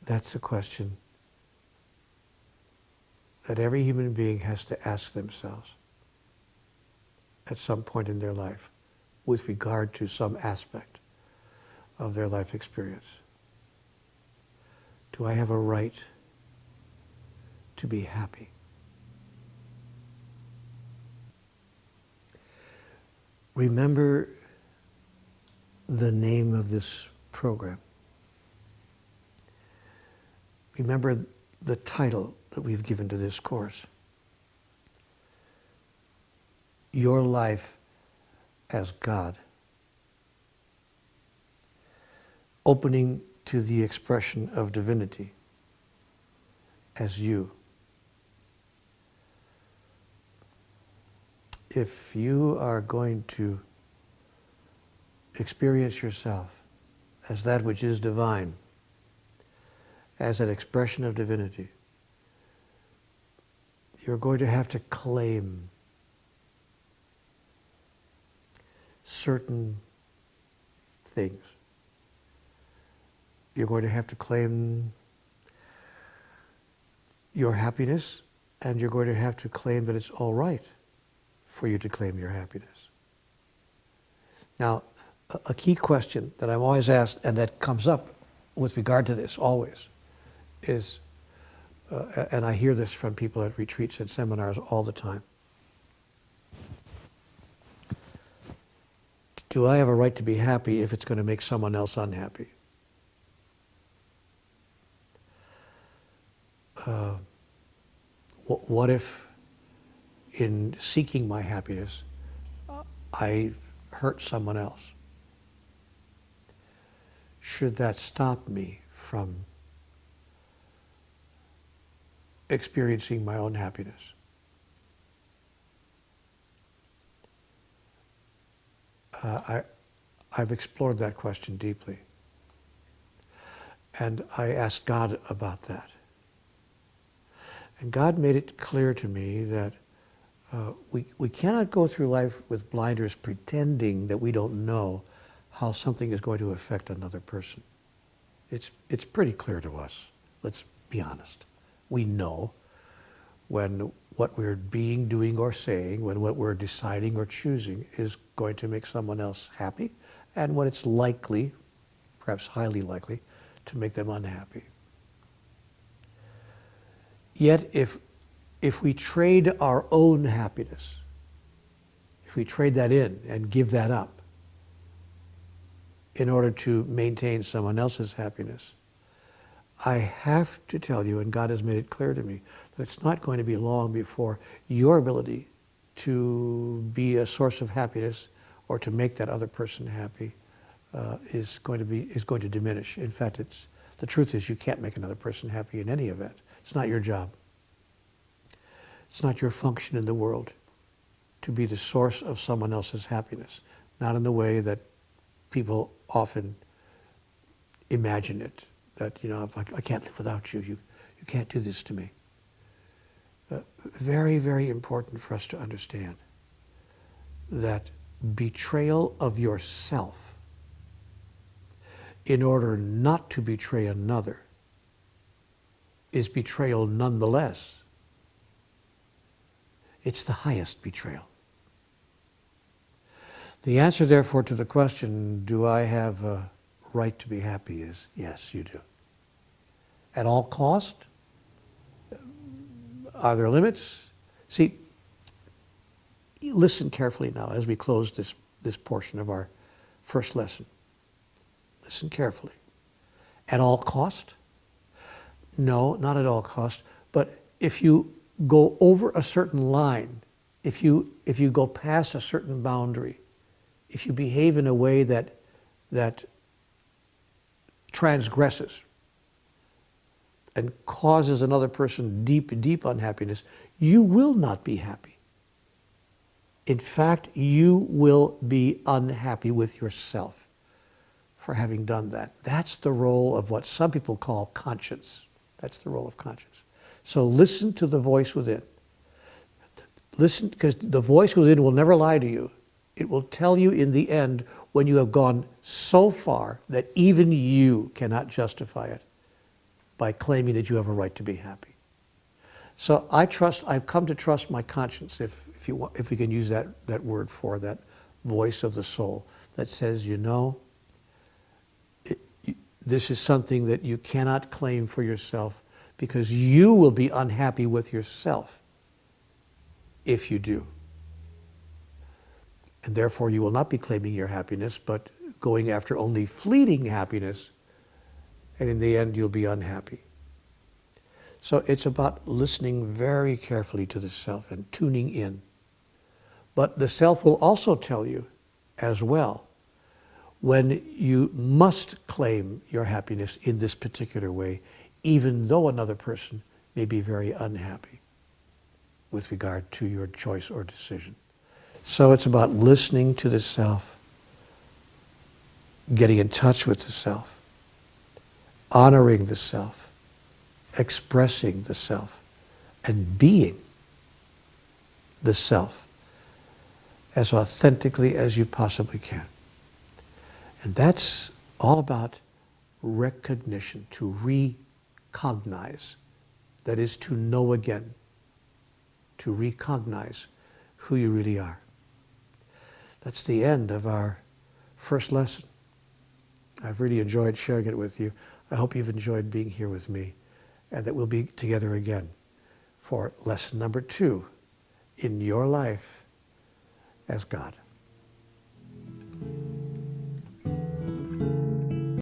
That's a question that every human being has to ask themselves at some point in their life with regard to some aspect of their life experience. Do I have a right to be happy? Remember the name of this program. Remember the title that we've given to this course. Your life as God. Opening to the expression of divinity as you. If you are going to experience yourself as that which is divine, as an expression of divinity, you're going to have to claim certain things. You're going to have to claim your happiness, and you're going to have to claim that it's all right for you to claim your happiness. Now, a key question that I'm always asked, and that comes up with regard to this always, is, and I hear this from people at retreats and seminars all the time, do I have a right to be happy if it's going to make someone else unhappy? What if, in seeking my happiness, I hurt someone else? Should that stop me from experiencing my own happiness? I've explored that question deeply. And I asked God about that. And God made it clear to me that we cannot go through life with blinders pretending that we don't know how something is going to affect another person. It's pretty clear to us, let's be honest. We know when what we're being, doing, or saying, when what we're deciding or choosing is going to make someone else happy, and when it's likely, perhaps highly likely, to make them unhappy. Yet if we trade our own happiness, if we trade that in and give that up in order to maintain someone else's happiness, I have to tell you, and God has made it clear to me, that it's not going to be long before your ability to be a source of happiness or to make that other person happy is going to diminish. In fact, the truth is you can't make another person happy in any event. It's not your job. It's not your function in the world to be the source of someone else's happiness, not in the way that people often imagine it, that, you know, I can't live without you, you can't do this to me. Very, very important for us to understand that betrayal of yourself in order not to betray another is betrayal nonetheless. It's the highest betrayal. The answer, therefore, to the question, do I have a right to be happy, is yes, you do. At all cost? Are there limits? See, listen carefully now as we close this portion of our first lesson. Listen carefully. At all cost? No, not at all cost. But if you go over a certain line, if you go past a certain boundary, if you behave in a way that transgresses and causes another person deep, deep unhappiness, you will not be happy. In fact, you will be unhappy with yourself for having done that. That's the role of what some people call conscience. That's the role of conscience. So listen to the voice within. Listen, because the voice within will never lie to you. It will tell you in the end when you have gone so far that even you cannot justify it. by claiming that you have a right to be happy. So I've come to trust my conscience, if we can use that word for that voice of the soul that says, you know, this is something that you cannot claim for yourself because you will be unhappy with yourself if you do. And therefore you will not be claiming your happiness, but going after only fleeting happiness, and in the end you'll be unhappy. So it's about listening very carefully to the self and tuning in. But the self will also tell you as well when you must claim your happiness in this particular way, even though another person may be very unhappy with regard to your choice or decision. So it's about listening to the self, getting in touch with the self, honoring the self, expressing the self, and being the self as authentically as you possibly can. And that's all about recognition, to recognize, that is to know again, to recognize who you really are. That's the end of our first lesson. I've really enjoyed sharing it with you. I hope you've enjoyed being here with me, and that we'll be together again for lesson number 2 in your life as God.